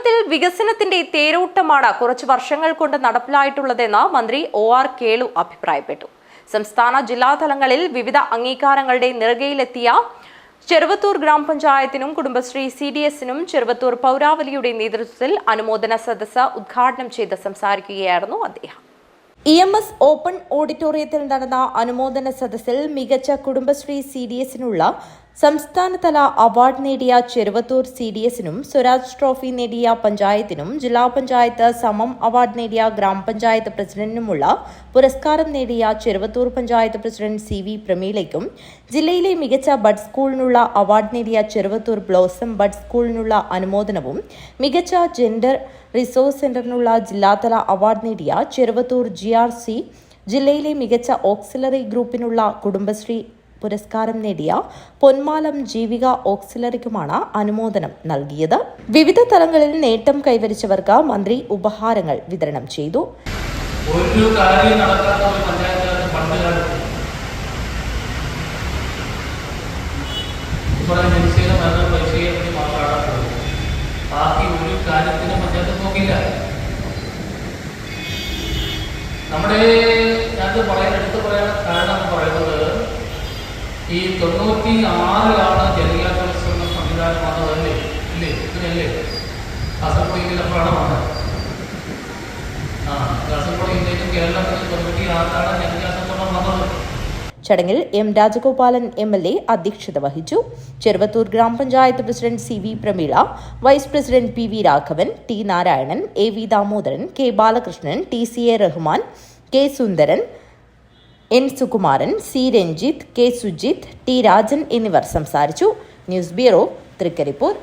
കേരളത്തിൽ വികസനത്തിന്റെ തേരോട്ടമാണ് കുറച്ചു വർഷങ്ങൾ കൊണ്ട് നടപ്പിലായിട്ടുള്ളതെന്ന് മന്ത്രി OR കേളു അഭിപ്രായപ്പെട്ടു. സംസ്ഥാന ജില്ലാ തലങ്ങളിൽ വിവിധ അംഗീകാരങ്ങളുടെ നെറുകയിലെത്തിയ ചെറുവത്തൂർ ഗ്രാമപഞ്ചായത്തിനും കുടുംബശ്രീ CDSനും ചെറുവത്തൂർ പൗരാവലിയുടെ നേതൃത്വത്തിൽ അനുമോദന സദസ്സ് ഉദ്ഘാടനം ചെയ്ത് സംസാരിക്കുകയായിരുന്നു അദ്ദേഹം. EMS ഓപ്പൺ ഓഡിറ്റോറിയത്തിൽ നടന്ന അനുമോദന സദസ്സിൽ മികച്ച കുടുംബശ്രീ CDSനുള്ള സംസ്ഥാനതല അവാർഡ് നേടിയ ചെറുവത്തൂർ CDSനും സ്വരാജ് ട്രോഫി നേടിയ പഞ്ചായത്തിനും ജില്ലാ പഞ്ചായത്ത് സമം അവാർഡ് നേടിയ ഗ്രാമപഞ്ചായത്ത് പ്രസിഡന്റിനുമുള്ള പുരസ്കാരം നേടിയ ചെറുവത്തൂർ പഞ്ചായത്ത് പ്രസിഡന്റ് CV പ്രമീളയ്ക്കും ജില്ലയിലെ മികച്ച ബഡ് സ്കൂളിനുള്ള അവാർഡ് നേടിയ ചെറുവത്തൂർ ബ്ലോസം ബഡ് സ്കൂളിനുള്ള അനുമോദനവും മികച്ച ജെൻഡർ റിസോഴ്സ് സെന്ററിനുള്ള ജില്ലാതല അവാർഡ് നേടിയ ചെറുവത്തൂർ GRC ജില്ലയിലെ മികച്ച ഓക്സിലറി ഗ്രൂപ്പിനുള്ള കുടുംബശ്രീ പുരസ്കാരം നേടിയ പൊന്മാലം ജീവിക ഓക്സിലറിക്കുമാണ് അനുമോദനം നൽകിയത്. വിവിധ തലങ്ങളിൽ നേട്ടം കൈവരിച്ചവർക്ക് മന്ത്രി ഉപഹാരങ്ങൾ വിതരണം ചെയ്തു. ഒരു കാര്യം നടക്കാത്ത ഒരു പഞ്ചായത്ത് പണ്ടുകാലത്ത് പൈസയെ മാത്രമാണ് ബാക്കി ഒരു കാര്യത്തിന് പഞ്ചായത്ത് നോക്കില്ല. നമ്മുടെ ഞാനത് എടുത്തു പറയാൻ കാരണം എന്ന് പറയുന്നത് ഈ 96-ലാണ് ജനകീയാസൂത്രണ സംവിധാനം വന്നതല്ലേ ഇതിനല്ലേ കാസർഗോഡ് ഇന്ത്യയിലപ്പോഴാണ് വന്നത്. കാസർഗോഡ് ഇന്ത്യയിലും കേരളത്തിലും 96-ലാണ് ജനകീയാസൂത്രണം വന്നത്. ചടങ്ങിൽ M. രാജഗോപാലൻ MLA അധ്യക്ഷത വഹിച്ചു. Cheruvathur grama panchayat president CV Prameela, vice president PV Raghavan, T. Narayanan, AV Damodaran, K. Balakrishnan, TCA Rahman, K. Sundaran, N. Sukumaran, C. Ranjith, K. Sujith, T. Rajan എന്നിവർ സംസാരിച്ചു. News bureau, Trikaripur.